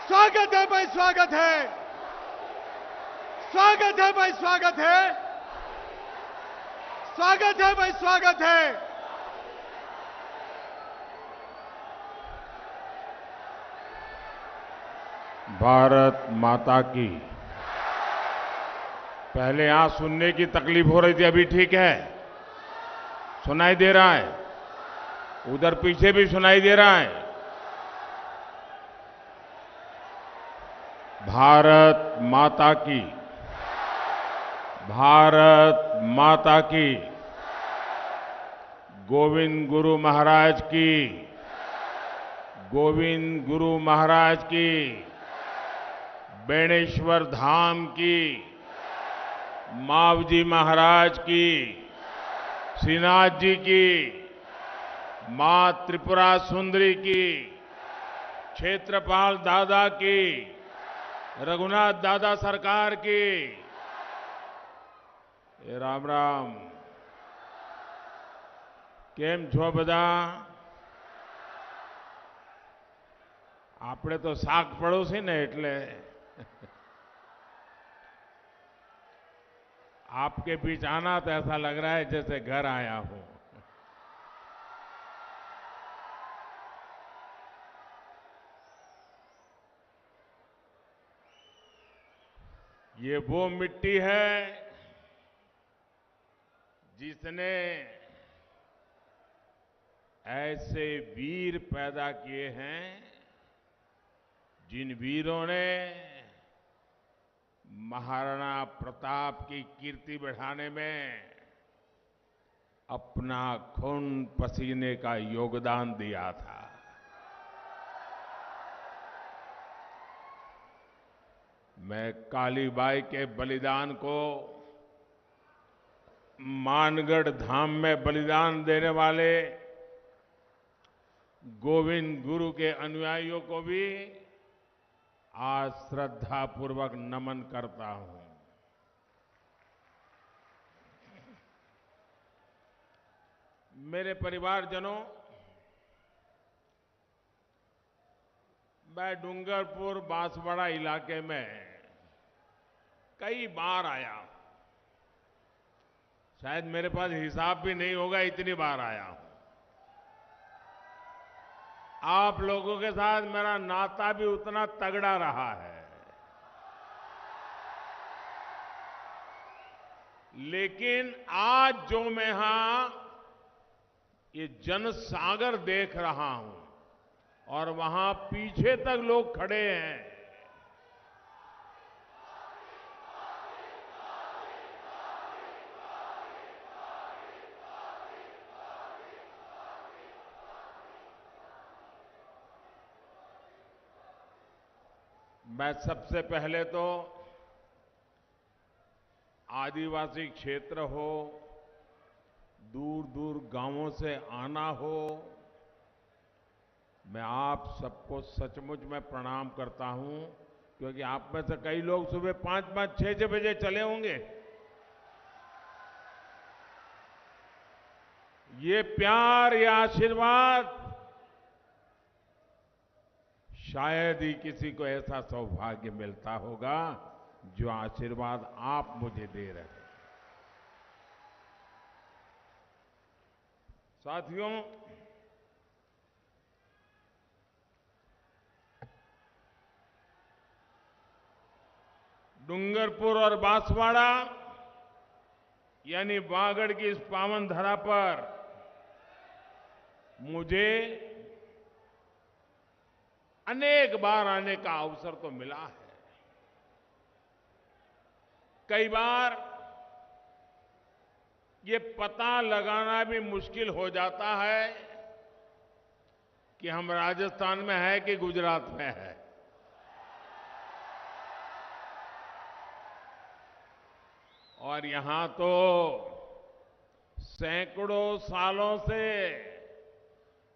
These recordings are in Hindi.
स्वागत है भाई, स्वागत है। स्वागत है भाई, स्वागत है। स्वागत है भाई, स्वागत है। भारत माता की। पहले यहां सुनने की तकलीफ हो रही थी, अभी ठीक है? सुनाई दे रहा है? उधर पीछे भी सुनाई दे रहा है? भारत माता की। भारत माता की। गोविंद गुरु महाराज की। गोविंद गुरु महाराज की। बेणेश्वर धाम की। मावजी महाराज की। श्रीनाथ जी की। मां त्रिपुरा सुंदरी की। क्षेत्रपाल दादा की। रघुनाथ दादा सरकार की। राम राम। केम छो बधा? આપણે તો શાક પડોશી ને એટલે आपके बीच आना तो ऐसा लग रहा है जैसे घर आया हूं। ये वो मिट्टी है जिसने ऐसे वीर पैदा किए हैं, जिन वीरों ने महाराणा प्रताप की कीर्ति बढ़ाने में अपना खून पसीने का योगदान दिया था। मैं कालीबाई के बलिदान को मानगढ़ धाम में बलिदान देने वाले गोविंद गुरु के अनुयायियों को भी आज श्रद्धापूर्वक नमन करता हूं। मेरे परिवारजनों, मैं डूंगरपुर बांसवाड़ा इलाके में कई बार आया। शायद मेरे पास हिसाब भी नहीं होगा, इतनी बार आया हूं। आप लोगों के साथ मेरा नाता भी उतना तगड़ा रहा है। लेकिन आज जो मैं यहां ये जनसागर देख रहा हूं और वहां पीछे तक लोग खड़े हैं, मैं सबसे पहले तो आदिवासी क्षेत्र हो, दूर दूर गांवों से आना हो, मैं आप सबको सचमुच में प्रणाम करता हूं, क्योंकि आप में से कई लोग सुबह 5-5, 6-6 बजे चले होंगे। ये प्यार, ये आशीर्वाद शायद ही किसी को ऐसा सौभाग्य मिलता होगा जो आशीर्वाद आप मुझे दे रहे हैं। साथियों, डूंगरपुर और बांसवाड़ा यानी वागड़ की इस पावन धरा पर मुझे अनेक बार आने का अवसर तो मिला है। कई बार ये पता लगाना भी मुश्किल हो जाता है कि हम राजस्थान में हैं कि गुजरात में हैं। और यहां तो सैकड़ों सालों से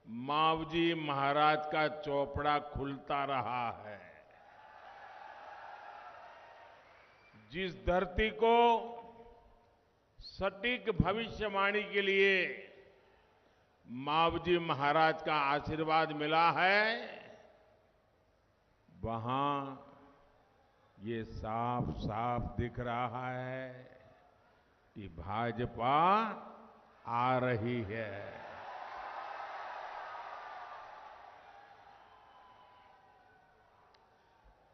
मावजी महाराज का चौपड़ा खुलता रहा है। जिस धरती को सटीक भविष्यवाणी के लिए मावजी महाराज का आशीर्वाद मिला है, वहां ये साफ साफ दिख रहा है कि भाजपा आ रही है।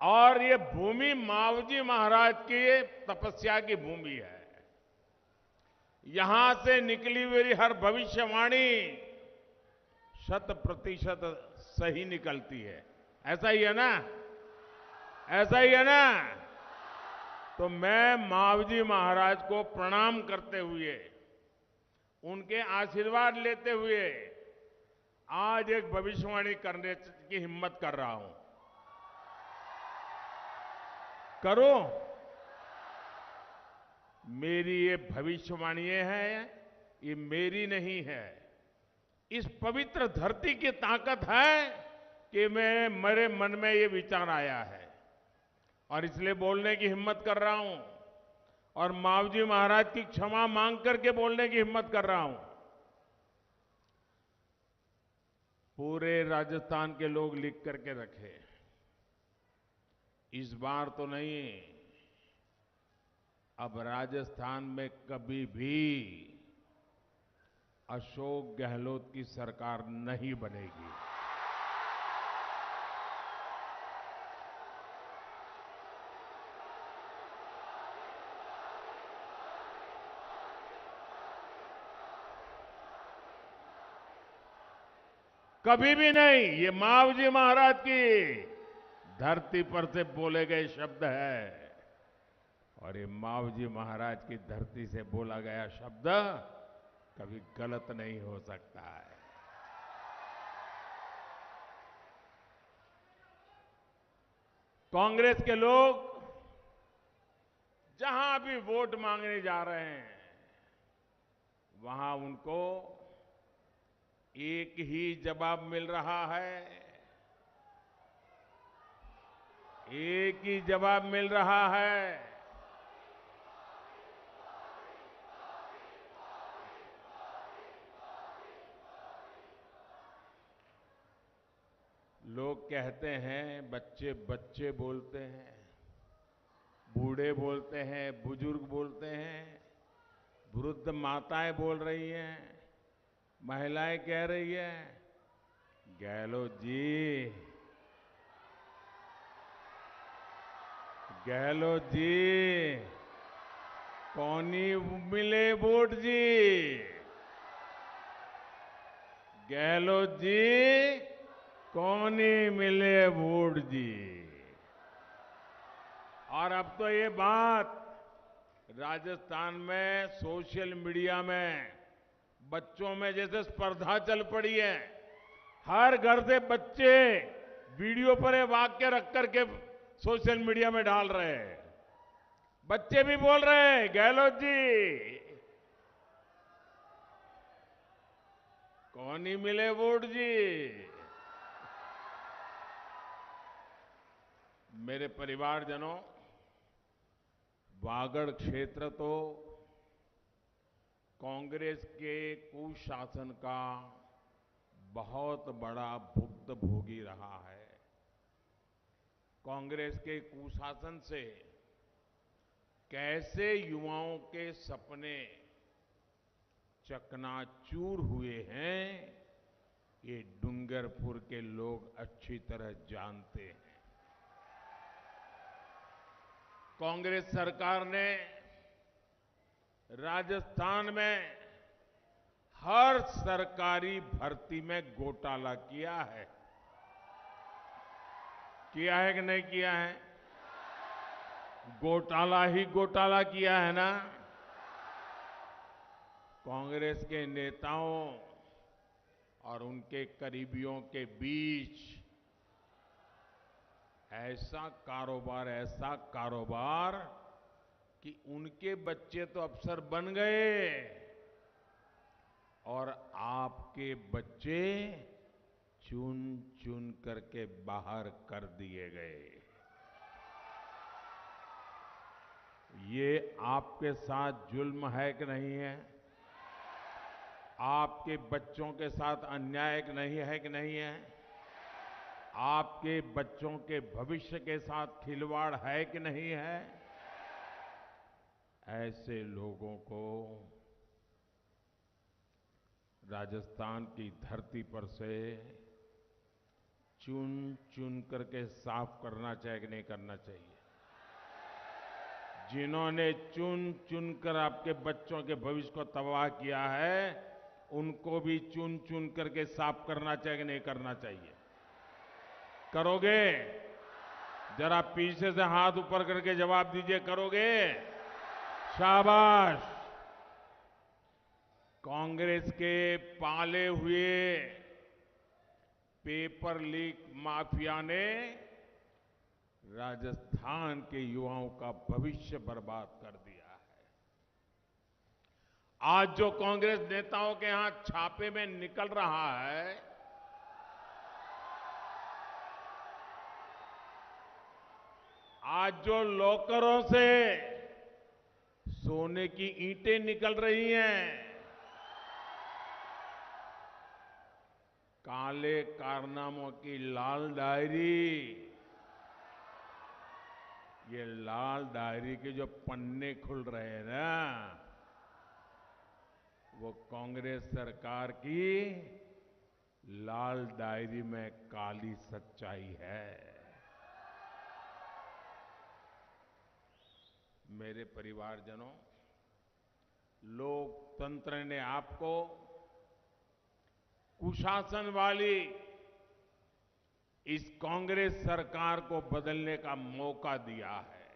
और ये भूमि मावजी महाराज की तपस्या की भूमि है। यहां से निकली हुई हर भविष्यवाणी 100% सही निकलती है। ऐसा ही है ना? ऐसा ही है ना? तो मैं मावजी महाराज को प्रणाम करते हुए, उनके आशीर्वाद लेते हुए आज एक भविष्यवाणी करने की हिम्मत कर रहा हूं। करो। मेरी ये भविष्यवाणी है, ये मेरी नहीं है। इस पवित्र धरती की ताकत है कि मेरे मन में ये विचार आया है और इसलिए बोलने की हिम्मत कर रहा हूं और मावजी महाराज की क्षमा मांग करके बोलने की हिम्मत कर रहा हूं। पूरे राजस्थान के लोग लिख करके रखे, इस बार तो नहीं, अब राजस्थान में कभी भी अशोक गहलोत की सरकार नहीं बनेगी। कभी भी नहीं। ये मावजी महाराज की धरती पर से बोले गए शब्द है और ये मावजी महाराज की धरती से बोला गया शब्द कभी गलत नहीं हो सकता है। कांग्रेस के लोग जहां भी वोट मांगने जा रहे हैं, वहां उनको एक ही जवाब मिल रहा है। एक ही जवाब मिल रहा है। लोग कहते हैं, बच्चे बच्चे बोलते हैं, बूढ़े बोलते हैं, बुजुर्ग बोलते हैं, वृद्ध माताएं बोल रही हैं, महिलाएं कह रही हैं, गहलोत जी, गहलोत जी, कौनी मिले वोट जी, गहलोत जी, कौनी मिले वोट जी। और अब तो ये बात राजस्थान में सोशल मीडिया में बच्चों में जैसे स्पर्धा चल पड़ी है। हर घर से बच्चे वीडियो पर ये वाक्य रख करके सोशल मीडिया में डाल रहे हैं। बच्चे भी बोल रहे हैं, गहलोत जी, कौन ही मिले वोट जी। मेरे परिवारजनों, वागड़ क्षेत्र तो कांग्रेस के कुशासन का बहुत बड़ा भुक्तभोगी रहा है। कांग्रेस के कुशासन से कैसे युवाओं के सपने चकनाचूर हुए हैं, ये डूंगरपुर के लोग अच्छी तरह जानते हैं। कांग्रेस सरकार ने राजस्थान में हर सरकारी भर्ती में घोटाला किया है। किया है कि नहीं किया है? घोटाला ही घोटाला किया है ना। कांग्रेस के नेताओं और उनके करीबियों के बीच ऐसा कारोबार कि उनके बच्चे तो अफसर बन गए और आपके बच्चे चुन चुन करके बाहर कर दिए गए। ये आपके साथ जुल्म है कि नहीं है? आपके बच्चों के साथ अन्याय नहीं है कि नहीं है? आपके बच्चों के भविष्य के साथ खिलवाड़ है कि नहीं है? ऐसे लोगों को राजस्थान की धरती पर से चुन चुन करके साफ करना चाहिए कि नहीं करना चाहिए? जिन्होंने चुन चुन कर आपके बच्चों के भविष्य को तबाह किया है, उनको भी चुन चुन करके साफ करना चाहिए कि नहीं करना चाहिए? करोगे? जरा पीछे से हाथ ऊपर करके जवाब दीजिए, करोगे? शाबाश। कांग्रेस के पाले हुए पेपर लीक माफिया ने राजस्थान के युवाओं का भविष्य बर्बाद कर दिया है। आज जो कांग्रेस नेताओं के यहां छापे में निकल रहा है, आज जो लॉकरों से सोने की ईंटें निकल रही हैं, काले कारनामों की लाल डायरी, ये लाल डायरी के जो पन्ने खुल रहे हैं ना, वो कांग्रेस सरकार की लाल डायरी में काली सच्चाई है। मेरे परिवारजनों, लोकतंत्र ने आपको कुशासन वाली इस कांग्रेस सरकार को बदलने का मौका दिया है।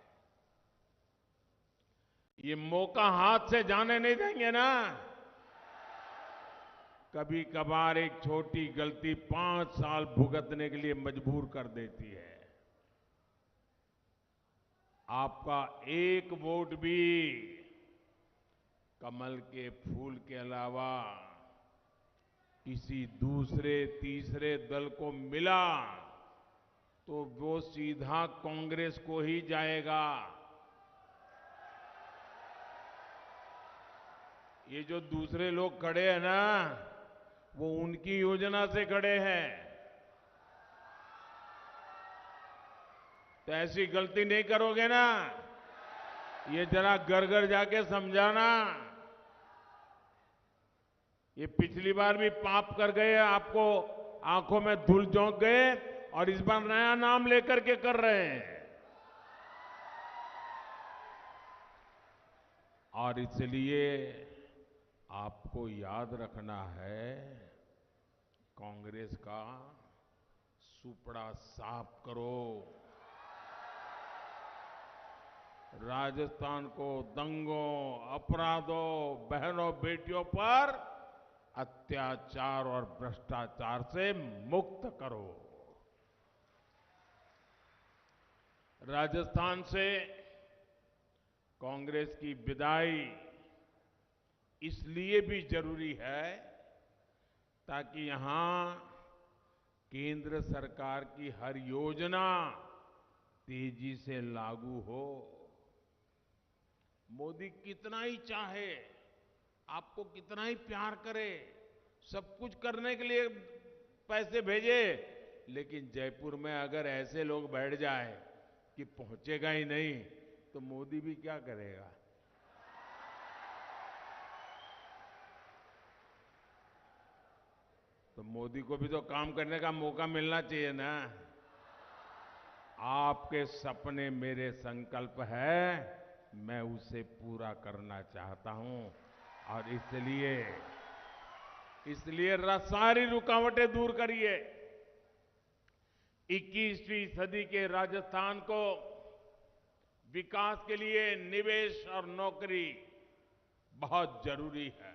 ये मौका हाथ से जाने नहीं देंगे ना। कभी कभार एक छोटी गलती 5 साल भुगतने के लिए मजबूर कर देती है। आपका एक वोट भी कमल के फूल के अलावा किसी दूसरे तीसरे दल को मिला तो वो सीधा कांग्रेस को ही जाएगा। ये जो दूसरे लोग खड़े हैं ना, वो उनकी योजना से खड़े हैं। तो ऐसी गलती नहीं करोगे ना। ये जरा घर घर जाके समझाना। ये पिछली बार भी पाप कर गए, आपको आंखों में धूल झोंक गए, और इस बार नया नाम लेकर के कर रहे हैं। और इसलिए आपको याद रखना है, कांग्रेस का सुपड़ा साफ करो। राजस्थान को दंगों, अपराधों, बहनों बेटियों पर अत्याचार और भ्रष्टाचार से मुक्त करो। राजस्थान से कांग्रेस की विदाई इसलिए भी जरूरी है ताकि यहां केंद्र सरकार की हर योजना तेजी से लागू हो। मोदी कितना ही चाहे, आपको कितना ही प्यार करे, सब कुछ करने के लिए पैसे भेजे, लेकिन जयपुर में अगर ऐसे लोग बैठ जाए कि पहुंचेगा ही नहीं, तो मोदी भी क्या करेगा? तो मोदी को भी तो काम करने का मौका मिलना चाहिए ना। आपके सपने मेरे संकल्प है, मैं उसे पूरा करना चाहता हूं। और इसलिए सारी रुकावटें दूर करिए। 21वीं सदी के राजस्थान को विकास के लिए निवेश और नौकरी बहुत जरूरी है,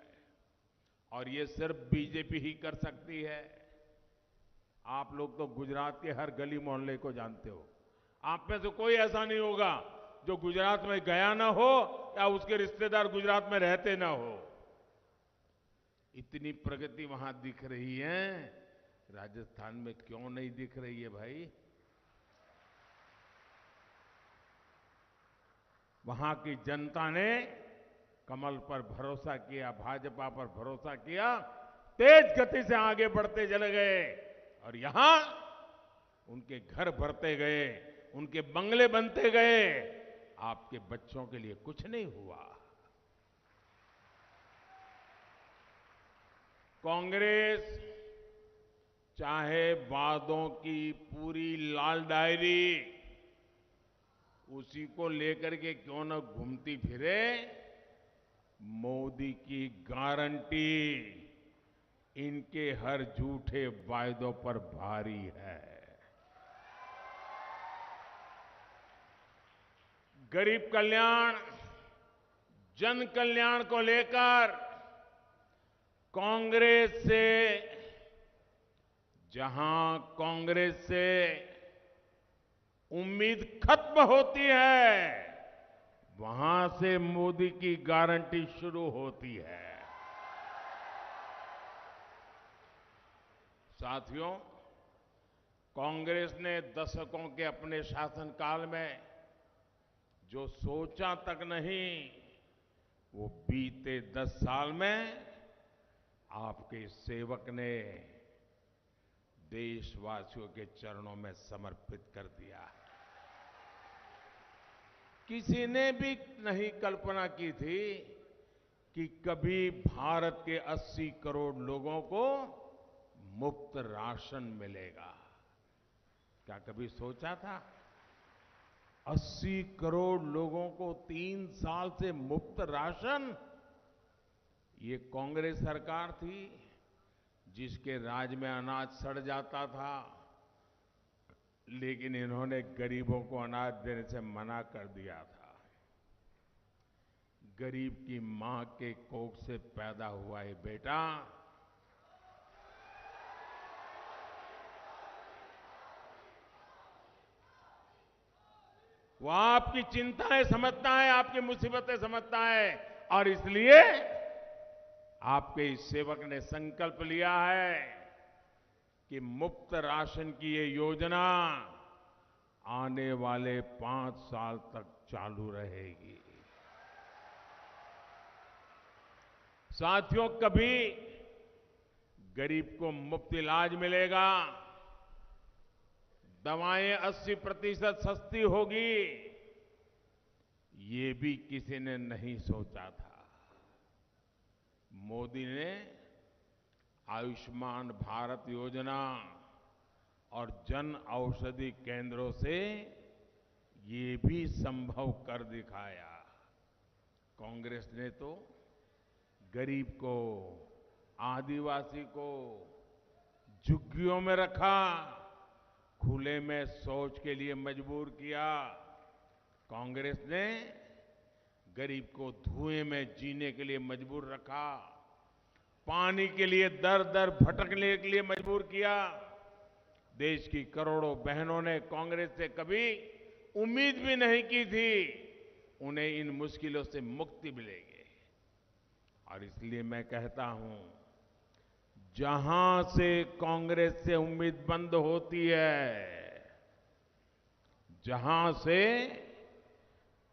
और ये सिर्फ बीजेपी ही कर सकती है। आप लोग तो गुजरात के हर गली मोहल्ले को जानते हो। आप में से कोई ऐसा नहीं होगा जो गुजरात में गया ना हो या उसके रिश्तेदार गुजरात में रहते ना हो। इतनी प्रगति वहां दिख रही है, राजस्थान में क्यों नहीं दिख रही है भाई? वहां की जनता ने कमल पर भरोसा किया, भाजपा पर भरोसा किया, तेज गति से आगे बढ़ते चले गए, और यहां उनके घर भरते गए, उनके बंगले बनते गए, आपके बच्चों के लिए कुछ नहीं हुआ। कांग्रेस चाहे वादों की पूरी लाल डायरी उसी को लेकर के क्यों न घूमती फिरे, मोदी की गारंटी इनके हर झूठे वायदों पर भारी है। गरीब कल्याण, जन कल्याण को लेकर कांग्रेस से जहां कांग्रेस से उम्मीद खत्म होती है, वहां से मोदी की गारंटी शुरू होती है। साथियों, कांग्रेस ने दशकों के अपने शासनकाल में जो सोचा तक नहीं, वो बीते 10 साल में आपके सेवक ने देशवासियों के चरणों में समर्पित कर दिया है। किसी ने भी नहीं कल्पना की थी कि कभी भारत के 80 करोड़ लोगों को मुफ्त राशन मिलेगा। क्या कभी सोचा था? 80 करोड़ लोगों को 3 साल से मुफ्त राशन। ये कांग्रेस सरकार थी जिसके राज में अनाज सड़ जाता था, लेकिन इन्होंने गरीबों को अनाज देने से मना कर दिया था। गरीब की मां के कोख से पैदा हुआ ये बेटा वो आपकी चिंताएं समझता है, आपकी मुसीबतें समझता है, और इसलिए आपके इस सेवक ने संकल्प लिया है कि मुफ्त राशन की ये योजना आने वाले 5 साल तक चालू रहेगी। साथियों, कभी गरीब को मुफ्त इलाज मिलेगा, दवाएं 80% सस्ती होगी, ये भी किसी ने नहीं सोचा था। मोदी ने आयुष्मान भारत योजना और जन औषधि केंद्रों से ये भी संभव कर दिखाया। कांग्रेस ने तो गरीब को, आदिवासी को झुग्गियों में रखा, खुले में शौच के लिए मजबूर किया। कांग्रेस ने गरीब को धुएं में जीने के लिए मजबूर रखा, पानी के लिए दर दर भटकने के लिए मजबूर किया। देश की करोड़ों बहनों ने कांग्रेस से कभी उम्मीद भी नहीं की थी उन्हें इन मुश्किलों से मुक्ति मिलेगी। और इसलिए मैं कहता हूं, जहां से कांग्रेस से उम्मीद बंद होती है, जहां से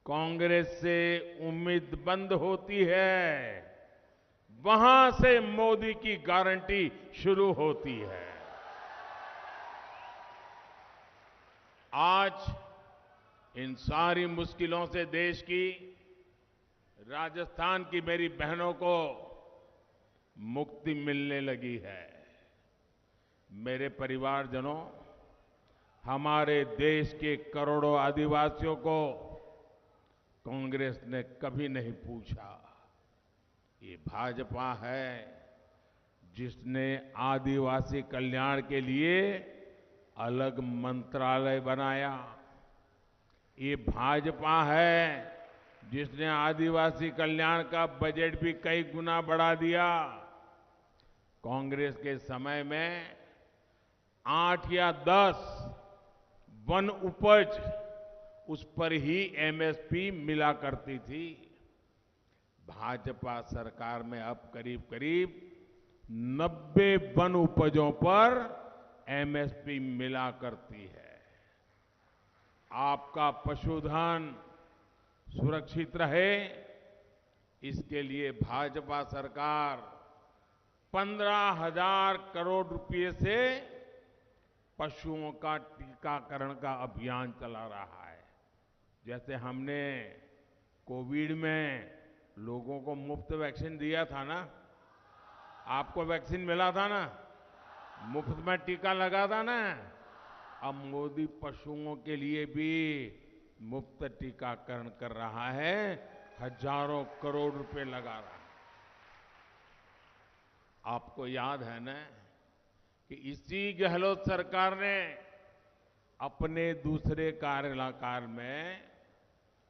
कांग्रेस से उम्मीद बंद होती है, वहां से मोदी की गारंटी शुरू होती है। आज इन सारी मुश्किलों से देश की, राजस्थान की मेरी बहनों को मुक्ति मिलने लगी है। मेरे परिवारजनों, हमारे देश के करोड़ों आदिवासियों को कांग्रेस ने कभी नहीं पूछा। ये भाजपा है जिसने आदिवासी कल्याण के लिए अलग मंत्रालय बनाया। ये भाजपा है जिसने आदिवासी कल्याण का बजट भी कई गुना बढ़ा दिया। कांग्रेस के समय में 8 या 10 वन उपज, उस पर ही एमएसपी मिला करती थी। भाजपा सरकार में अब करीब करीब 90 वन उपजों पर एमएसपी मिला करती है। आपका पशुधन सुरक्षित रहे, इसके लिए भाजपा सरकार 15,000 करोड़ रुपए से पशुओं का टीकाकरण का अभियान चला रहा है। जैसे हमने कोविड में लोगों को मुफ्त वैक्सीन दिया था ना, आपको वैक्सीन मिला था ना, मुफ्त में टीका लगा था ना। अब मोदी पशुओं के लिए भी मुफ्त टीकाकरण कर रहा है, हजारों करोड़ रुपए लगा रहा है। आपको याद है ना कि इसी गहलोत सरकार ने अपने दूसरे कार्यकाल में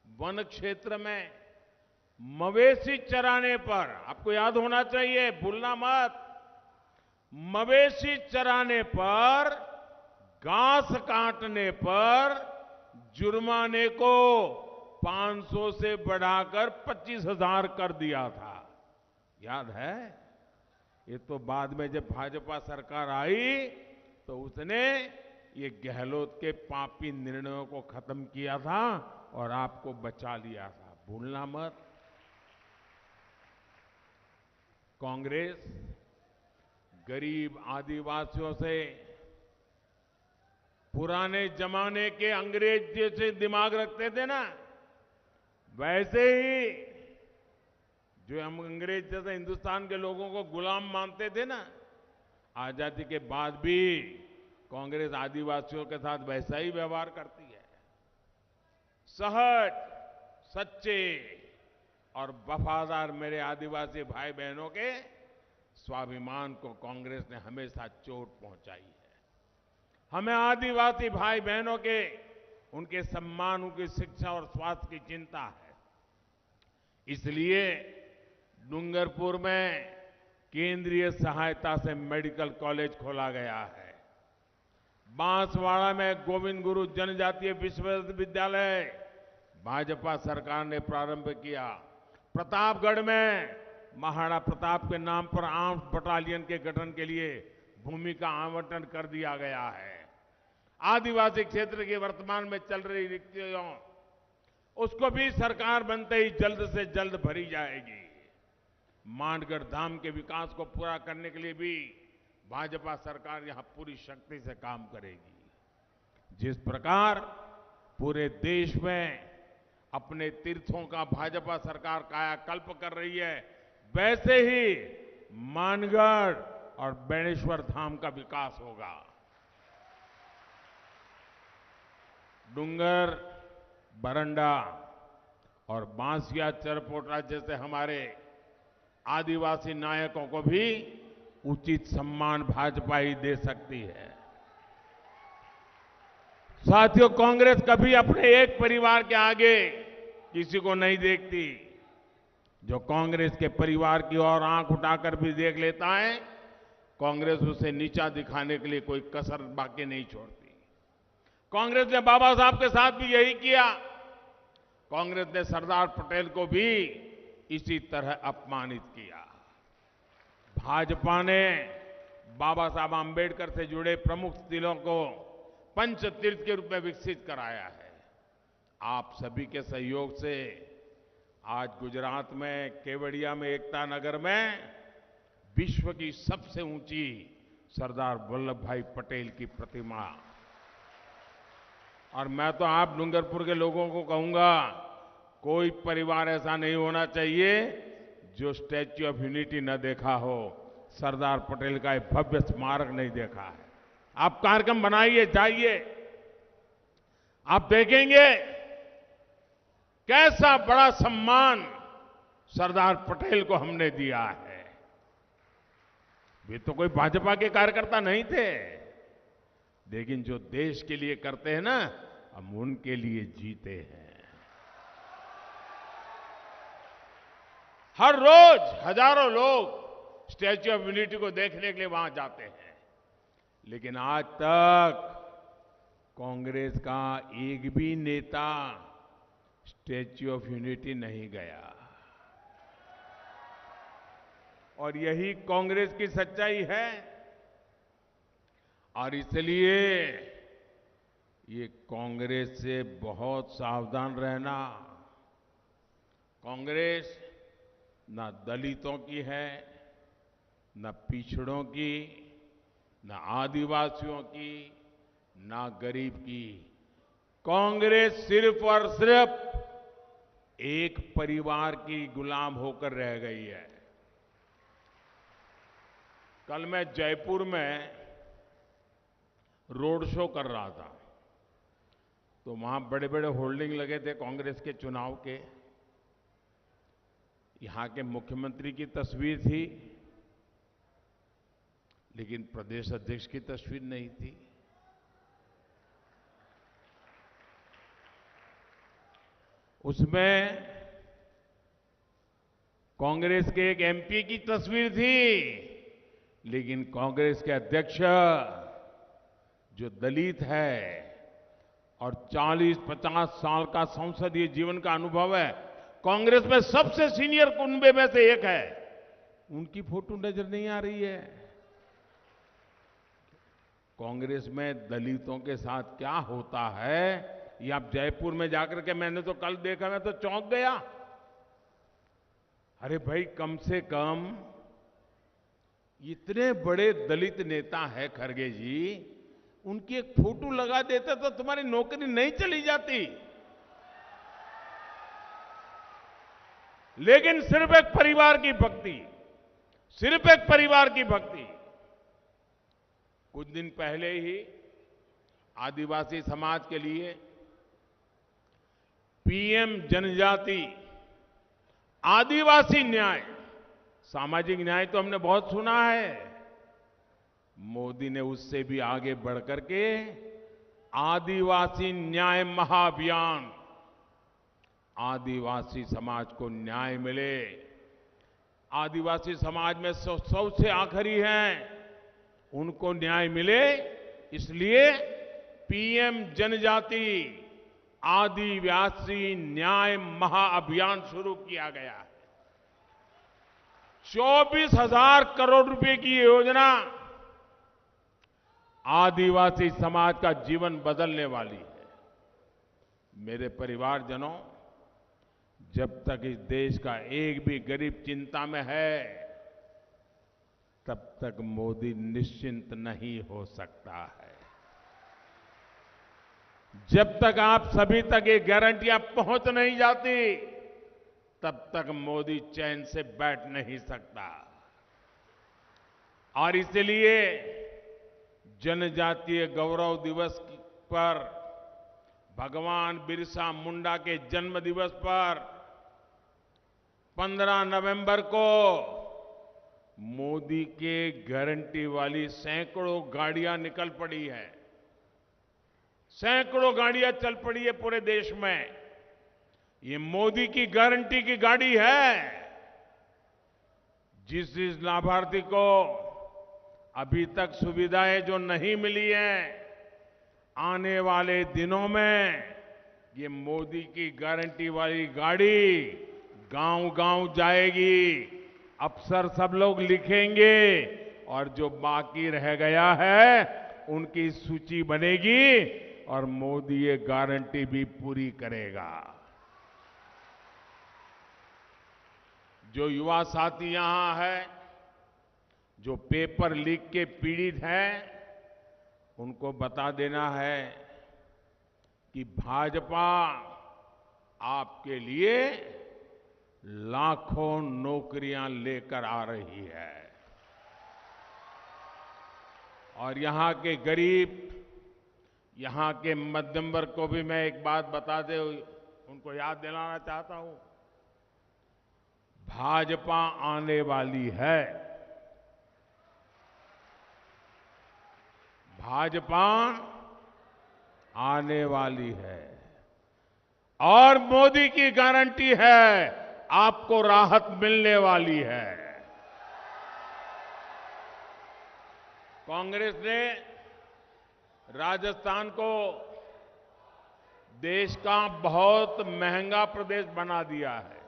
वन क्षेत्र में मवेशी चराने पर, आपको याद होना चाहिए, भूलना मत, मवेशी चराने पर, घास काटने पर जुर्माने को 500 से बढ़ाकर 25,000 कर दिया था। याद है? ये तो बाद में जब भाजपा सरकार आई तो उसने ये गहलोत के पापी निर्णयों को खत्म किया था और आपको बचा लिया था। भूलना मत। कांग्रेस गरीब आदिवासियों से पुराने जमाने के अंग्रेज जैसे दिमाग रखते थे ना, वैसे ही जो हम अंग्रेज जैसे हिंदुस्तान के लोगों को गुलाम मानते थे ना, आजादी के बाद भी कांग्रेस आदिवासियों के साथ वैसा ही व्यवहार करती है। सहज, सच्चे और वफादार मेरे आदिवासी भाई बहनों के स्वाभिमान को कांग्रेस ने हमेशा चोट पहुंचाई है। हमें आदिवासी भाई बहनों के, उनके सम्मान, उनकी शिक्षा और स्वास्थ्य की चिंता है। इसलिए डूंगरपुर में केंद्रीय सहायता से मेडिकल कॉलेज खोला गया है। बांसवाड़ा में गोविंद गुरु जनजातीय विश्वविद्यालय भाजपा सरकार ने प्रारंभ किया। प्रतापगढ़ में महाराणा प्रताप के नाम पर आर्म्स बटालियन के गठन के लिए भूमि का आवंटन कर दिया गया है। आदिवासी क्षेत्र की वर्तमान में चल रही रिक्तियों, उसको भी सरकार बनते ही जल्द से जल्द भरी जाएगी। मानगढ़ धाम के विकास को पूरा करने के लिए भी भाजपा सरकार यहां पूरी शक्ति से काम करेगी। जिस प्रकार पूरे देश में अपने तीर्थों का भाजपा सरकार कायाकल्प कर रही है, वैसे ही मानगढ़ और बेणेश्वर धाम का विकास होगा। डूंगर, बरंडा और बांसिया चरपोटा जैसे हमारे आदिवासी नायकों को भी उचित सम्मान भाजपा ही दे सकती है। साथियों, कांग्रेस कभी अपने एक परिवार के आगे किसी को नहीं देखती। जो कांग्रेस के परिवार की ओर आंख उठाकर भी देख लेता है, कांग्रेस उसे नीचा दिखाने के लिए कोई कसर बाकी नहीं छोड़ती। कांग्रेस ने बाबा साहब के साथ भी यही किया। कांग्रेस ने सरदार पटेल को भी इसी तरह अपमानित किया। भाजपा ने बाबा साहब आंबेडकर से जुड़े प्रमुख तीर्थों को पंच तीर्थ के रूप में विकसित कराया है। आप सभी के सहयोग से आज गुजरात में केवड़िया में एकता नगर में विश्व की सबसे ऊंची सरदार वल्लभ भाई पटेल की प्रतिमा, और मैं तो आप डूंगरपुर के लोगों को कहूंगा, कोई परिवार ऐसा नहीं होना चाहिए जो स्टैच्यू ऑफ यूनिटी न देखा हो, सरदार पटेल का एक भव्य स्मारक नहीं देखा है। आप कार्यक्रम बनाइए, जाइए, आप देखेंगे कैसा बड़ा सम्मान सरदार पटेल को हमने दिया है। वे तो कोई भाजपा के कार्यकर्ता नहीं थे, लेकिन जो देश के लिए करते हैं ना, हम उनके लिए जीते हैं। हर रोज हजारों लोग स्टैच्यू ऑफ यूनिटी को देखने के लिए वहां जाते हैं, लेकिन आज तक कांग्रेस का एक भी नेता स्टैच्यू ऑफ यूनिटी नहीं गया। और यही कांग्रेस की सच्चाई है, और इसलिए ये कांग्रेस से बहुत सावधान रहना। कांग्रेस न दलितों की है, न पिछड़ों की, न आदिवासियों की, ना गरीब की। कांग्रेस सिर्फ और सिर्फ एक परिवार की गुलाम होकर रह गई है। कल मैं जयपुर में रोड शो कर रहा था, तो वहां बड़े बड़े होर्डिंग लगे थे कांग्रेस के चुनाव के। यहां के मुख्यमंत्री की तस्वीर थी, लेकिन प्रदेश अध्यक्ष की तस्वीर नहीं थी। उसमें कांग्रेस के एक एमपी की तस्वीर थी, लेकिन कांग्रेस के अध्यक्ष जो दलित है और 40-50 साल का संसदीय जीवन का अनुभव है, कांग्रेस में सबसे सीनियर कुनबे में से एक है, उनकी फोटो नजर नहीं आ रही है। कांग्रेस में दलितों के साथ क्या होता है, ये आप जयपुर में जाकर के, मैंने तो कल देखा, मैं तो चौंक गया। अरे भाई, कम से कम इतने बड़े दलित नेता है खड़गे जी, उनकी एक फोटो लगा देते तो तुम्हारी नौकरी नहीं चली जाती। लेकिन सिर्फ एक परिवार की भक्ति, सिर्फ एक परिवार की भक्ति। कुछ दिन पहले ही आदिवासी समाज के लिए पीएम जनजाति आदिवासी न्याय, सामाजिक न्याय तो हमने बहुत सुना है, मोदी ने उससे भी आगे बढ़कर के आदिवासी न्याय महाअभियान, आदिवासी समाज को न्याय मिले, आदिवासी समाज में सबसे आखिरी हैं, उनको न्याय मिले, इसलिए पीएम जनजाति आदिवासी न्याय महाअभियान शुरू किया गया है। 24,000 करोड़ रुपए की ये योजना आदिवासी समाज का जीवन बदलने वाली है। मेरे परिवारजनों, जब तक इस देश का एक भी गरीब चिंता में है, तब तक मोदी निश्चिंत नहीं हो सकता है। जब तक आप सभी तक ये गारंटियां पहुंच नहीं जाती, तब तक मोदी चैन से बैठ नहीं सकता। और इसलिए जनजातीय गौरव दिवस पर, भगवान बिरसा मुंडा के जन्म दिवस पर 15 नवंबर को मोदी के गारंटी वाली सैकड़ों गाड़ियां निकल पड़ी है, सैकड़ों गाड़ियां चल पड़ी है पूरे देश में। ये मोदी की गारंटी की गाड़ी है। जिस लाभार्थी को अभी तक सुविधाएं जो नहीं मिली हैं, आने वाले दिनों में ये मोदी की गारंटी वाली गाड़ी गांव-गांव जाएगी, अफसर सब लोग लिखेंगे और जो बाकी रह गया है उनकी सूची बनेगी और मोदी ये गारंटी भी पूरी करेगा। जो युवा साथी यहां है, जो पेपर लीक के पीड़ित हैं, उनको बता देना है कि भाजपा आपके लिए लाखों नौकरियां लेकर आ रही है। और यहां के गरीब, यहां के मध्यम वर्ग को भी मैं एक बात बता दे, उनको याद दिलाना चाहता हूं, भाजपा आने वाली है। भाजपा आने वाली है और मोदी की गारंटी है, आपको राहत मिलने वाली है। कांग्रेस ने राजस्थान को देश का बहुत महंगा प्रदेश बना दिया है।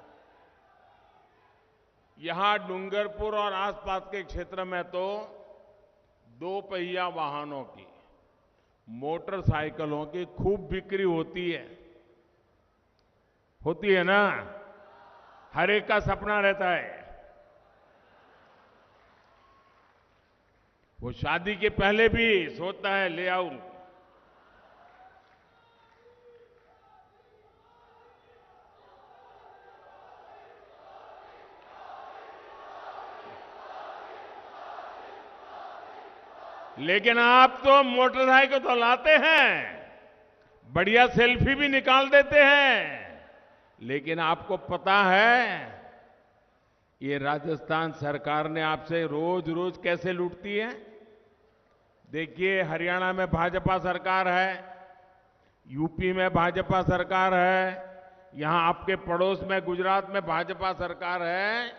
यहां डूंगरपुर और आसपास के क्षेत्र में तो 2 पहिया वाहनों की, मोटरसाइकिलों की खूब बिक्री होती है ना। हर एक का सपना रहता है, वो शादी के पहले भी सोचता है ले आऊं, लेकिन आप तो मोटरसाइकिल तो लाते हैं, बढ़िया सेल्फी भी निकाल देते हैं, लेकिन आपको पता है ये राजस्थान सरकार ने आपसे रोज रोज कैसे लूटती है? देखिए, हरियाणा में भाजपा सरकार है, यूपी में भाजपा सरकार है, यहां आपके पड़ोस में गुजरात में भाजपा सरकार है।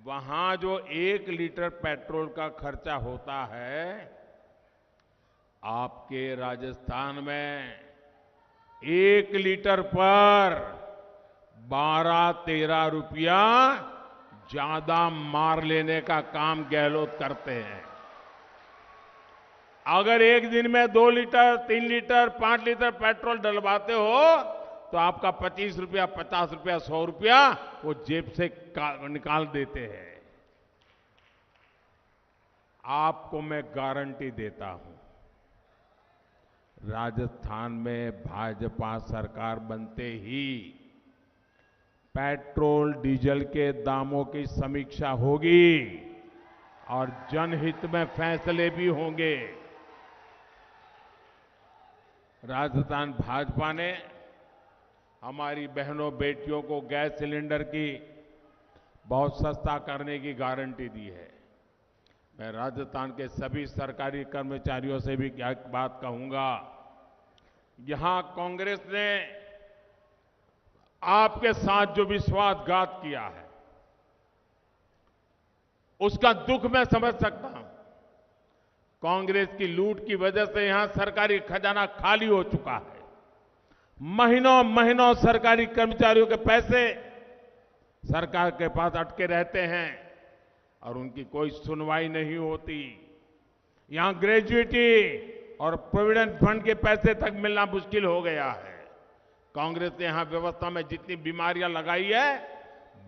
वहां जो 1 लीटर पेट्रोल का खर्चा होता है, आपके राजस्थान में 1 लीटर पर 12-13 रुपया ज्यादा मार लेने का काम गहलोत करते हैं। अगर एक दिन में 2 लीटर, 3 लीटर, 5 लीटर पेट्रोल डलवाते हो तो आपका 25 रुपया, 50 रुपया, 100 रुपया वो जेब से निकाल देते हैं। आपको मैं गारंटी देता हूं, राजस्थान में भाजपा सरकार बनते ही पेट्रोल डीजल के दामों की समीक्षा होगी और जनहित में फैसले भी होंगे। राजस्थान भाजपा ने हमारी बहनों बेटियों को गैस सिलेंडर की बहुत सस्ता करने की गारंटी दी है। मैं राजस्थान के सभी सरकारी कर्मचारियों से भी एक बात कहूंगा, यहां कांग्रेस ने आपके साथ जो विश्वासघात किया है, उसका दुख मैं समझ सकता हूं। कांग्रेस की लूट की वजह से यहां सरकारी खजाना खाली हो चुका है। महीनों महीनों सरकारी कर्मचारियों के पैसे सरकार के पास अटके रहते हैं और उनकी कोई सुनवाई नहीं होती। यहां ग्रेजुएटी और प्रोविडेंट फंड के पैसे तक मिलना मुश्किल हो गया है। कांग्रेस ने यहां व्यवस्था में जितनी बीमारियां लगाई है,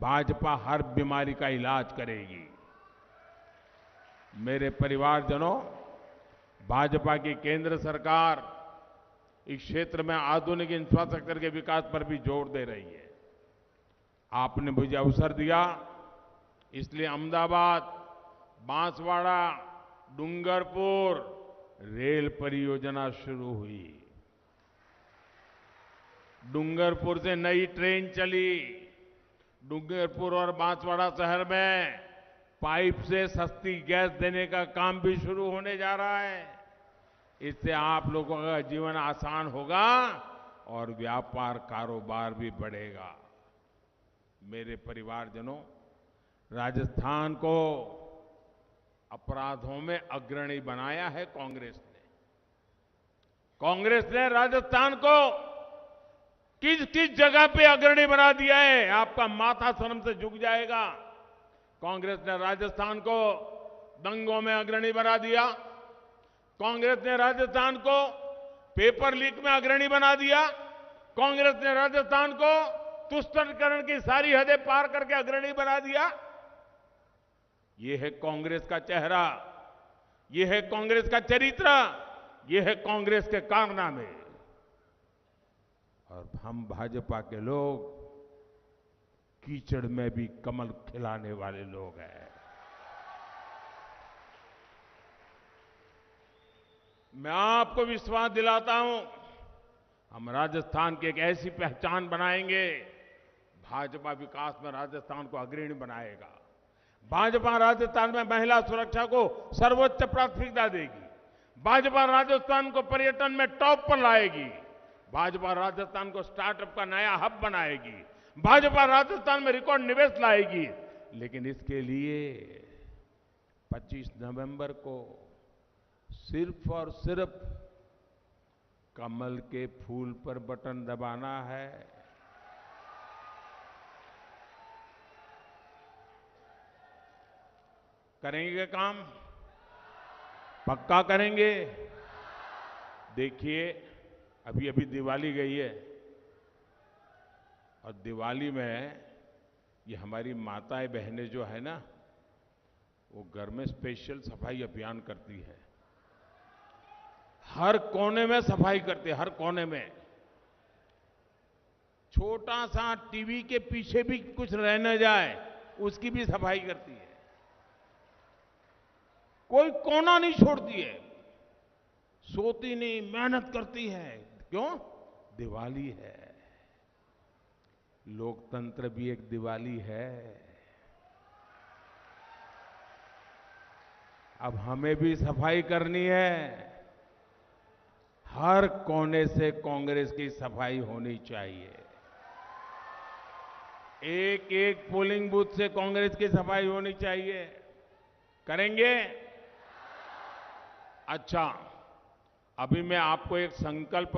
भाजपा हर बीमारी का इलाज करेगी। मेरे परिवारजनों, भाजपा की केंद्र सरकार इस क्षेत्र में आधुनिक इंफ्रास्ट्रक्चर के विकास पर भी जोर दे रही है। आपने मुझे अवसर दिया, इसलिए अहमदाबाद, बांसवाड़ा, डूंगरपुर रेल परियोजना शुरू हुई। डूंगरपुर से नई ट्रेन चली। डूंगरपुर और बांसवाड़ा शहर में पाइप से सस्ती गैस देने का काम भी शुरू होने जा रहा है। इससे आप लोगों का जीवन आसान होगा और व्यापार कारोबार भी बढ़ेगा। मेरे परिवारजनों, राजस्थान को अपराधों में अग्रणी बनाया है कांग्रेस ने। कांग्रेस ने राजस्थान को किस किस जगह पे अग्रणी बना दिया है, आपका माथा शर्म से झुक जाएगा। कांग्रेस ने राजस्थान को दंगों में अग्रणी बना दिया। कांग्रेस ने राजस्थान को पेपर लीक में अग्रणी बना दिया। कांग्रेस ने राजस्थान को तुष्टिकरण की सारी हदें पार करके अग्रणी बना दिया। ये है कांग्रेस का चेहरा, ये है कांग्रेस का चरित्र, ये है कांग्रेस के कारनामे। और हम भाजपा के लोग कीचड़ में भी कमल खिलाने वाले लोग हैं। मैं आपको विश्वास दिलाता हूं, हम राजस्थान की एक ऐसी पहचान बनाएंगे। भाजपा विकास में राजस्थान को अग्रणी बनाएगा। भाजपा राजस्थान में महिला सुरक्षा को सर्वोच्च प्राथमिकता देगी। भाजपा राजस्थान को पर्यटन में टॉप पर लाएगी। भाजपा राजस्थान को स्टार्टअप का नया हब बनाएगी। भाजपा राजस्थान में रिकॉर्ड निवेश लाएगी। लेकिन इसके लिए 25 नवंबर को सिर्फ और सिर्फ कमल के फूल पर बटन दबाना है। करेंगे काम, पक्का करेंगे। देखिए, अभी अभी दिवाली गई है और दिवाली में ये हमारी माताएं बहनें जो है ना, वो घर में स्पेशल सफाई अभियान करती है। हर कोने में सफाई करती है, हर कोने में। छोटा सा टीवी के पीछे भी कुछ रह न जाए, उसकी भी सफाई करती है। कोई कोना नहीं छोड़ती है। सोती नहीं, मेहनत करती है। क्यों? दिवाली है। लोकतंत्र भी एक दिवाली है। अब हमें भी सफाई करनी है। हर कोने से कांग्रेस की सफाई होनी चाहिए। एक एक पोलिंग बूथ से कांग्रेस की सफाई होनी चाहिए। करेंगे? अच्छा, अभी मैं आपको एक संकल्प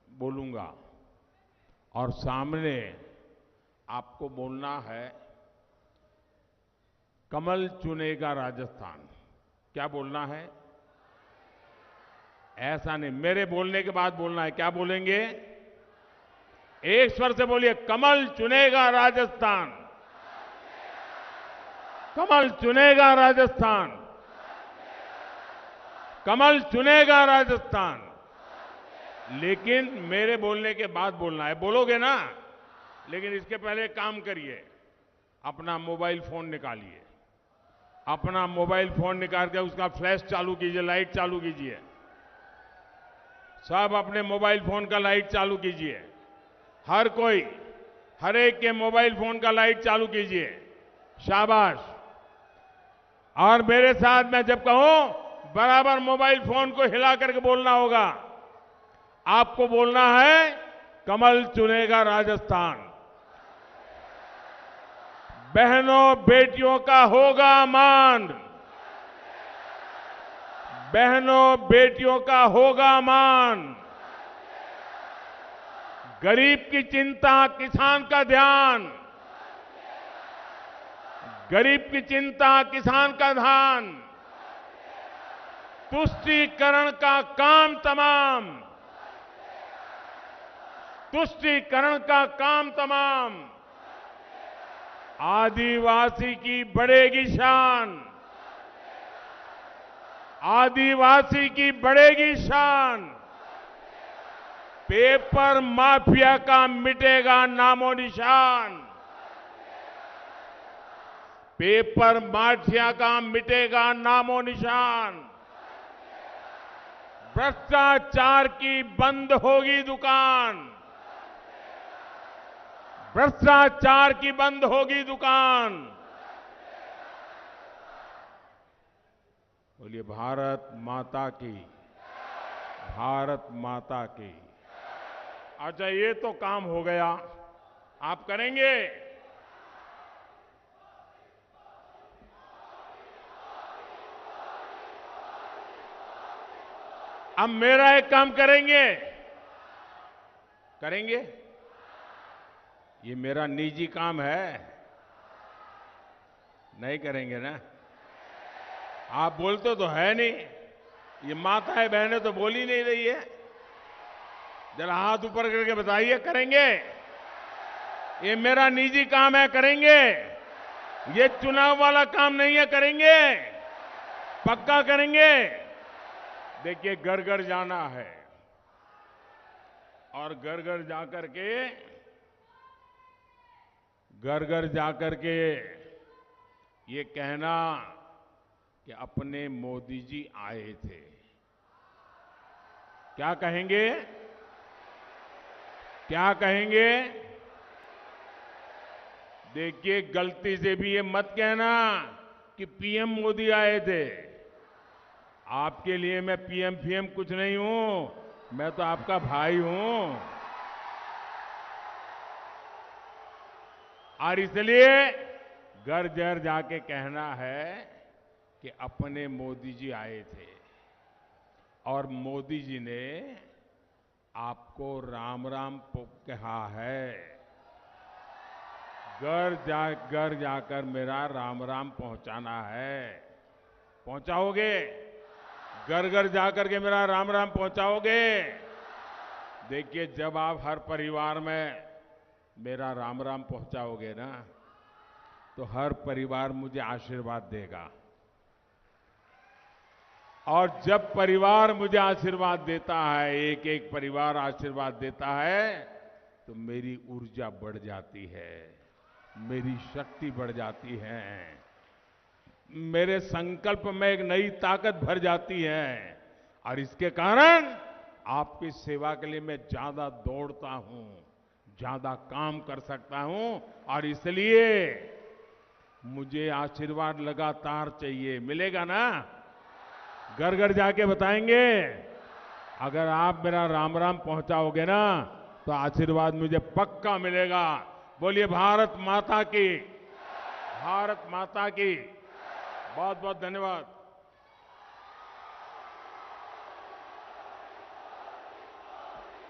बोलूंगा और सामने आपको बोलना है, कमल चुनेगा राजस्थान। क्या बोलना है? ऐसा नहीं, मेरे बोलने के बाद बोलना है। क्या बोलेंगे? एक स्वर से बोलिए, कमल चुनेगा राजस्थान। कमल चुनेगा राजस्थान। कमल चुनेगा राजस्थान। लेकिन मेरे बोलने के बाद बोलना है। बोलोगे ना? लेकिन इसके पहले एक काम करिए, अपना मोबाइल फोन निकालिए। अपना मोबाइल फोन निकाल के उसका फ्लैश चालू कीजिए, लाइट चालू कीजिए। सब अपने मोबाइल फोन का लाइट चालू कीजिए। हर कोई, हर एक के मोबाइल फोन का लाइट चालू कीजिए। शाबाश। और मेरे साथ मैं जब कहूं, बराबर मोबाइल फोन को हिला करके बोलना होगा। आपको बोलना है, कमल चुनेगा राजस्थान। बहनों बेटियों का होगा मान। बहनों बेटियों का होगा मान। गरीब की चिंता, किसान का ध्यान। गरीब की चिंता, किसान का ध्यान। तुष्टीकरण का काम तमाम। तुष्टीकरण का काम तमाम। आदिवासी की बढ़ेगी शान। आदिवासी की बढ़ेगी शान। पेपर माफिया का मिटेगा नामो निशान। पेपर माफिया का मिटेगा नामो निशान। भ्रष्टाचार की बंद होगी दुकान। भ्रष्टाचार की बंद होगी दुकान। बोलिए भारत माता की। भारत माता की। अच्छा, ये तो काम हो गया। आप करेंगे? अब मेरा एक काम करेंगे? करेंगे? ये मेरा निजी काम है, नहीं करेंगे ना? आप बोलते तो है नहीं। ये माताएं बहनें तो बोल ही नहीं रही है। जरा हाथ ऊपर करके बताइए, करेंगे? ये मेरा निजी काम है, करेंगे? ये चुनाव वाला काम नहीं है, करेंगे? पक्का करेंगे? देखिए, घर घर जाना है और घर घर जाकर के, घर घर जाकर के ये कहना कि अपने मोदी जी आए थे। क्या कहेंगे? क्या कहेंगे? देखिए, गलती से भी ये मत कहना कि पीएम मोदी आए थे। आपके लिए मैं पीएम फीएम कुछ नहीं हूं, मैं तो आपका भाई हूं। और इसलिए घर घर जाके कहना है कि अपने मोदी जी आए थे और मोदी जी ने आपको राम राम कहा है। घर जाकर मेरा राम राम पहुंचाना है। पहुंचाओगे? घर घर जाकर के मेरा राम राम पहुंचाओगे? देखिए, जब आप हर परिवार में मेरा राम राम पहुंचाओगे ना, तो हर परिवार मुझे आशीर्वाद देगा। और जब परिवार मुझे आशीर्वाद देता है, एक एक परिवार आशीर्वाद देता है, तो मेरी ऊर्जा बढ़ जाती है, मेरी शक्ति बढ़ जाती है, मेरे संकल्प में एक नई ताकत भर जाती है। और इसके कारण आपकी सेवा के लिए मैं ज्यादा दौड़ता हूं, ज्यादा काम कर सकता हूं और इसलिए मुझे आशीर्वाद लगातार चाहिए। मिलेगा ना? घर घर जाके बताएंगे। अगर आप मेरा राम राम पहुंचाओगे ना तो आशीर्वाद मुझे पक्का मिलेगा। बोलिए भारत माता की, भारत माता की। बहुत बहुत धन्यवाद।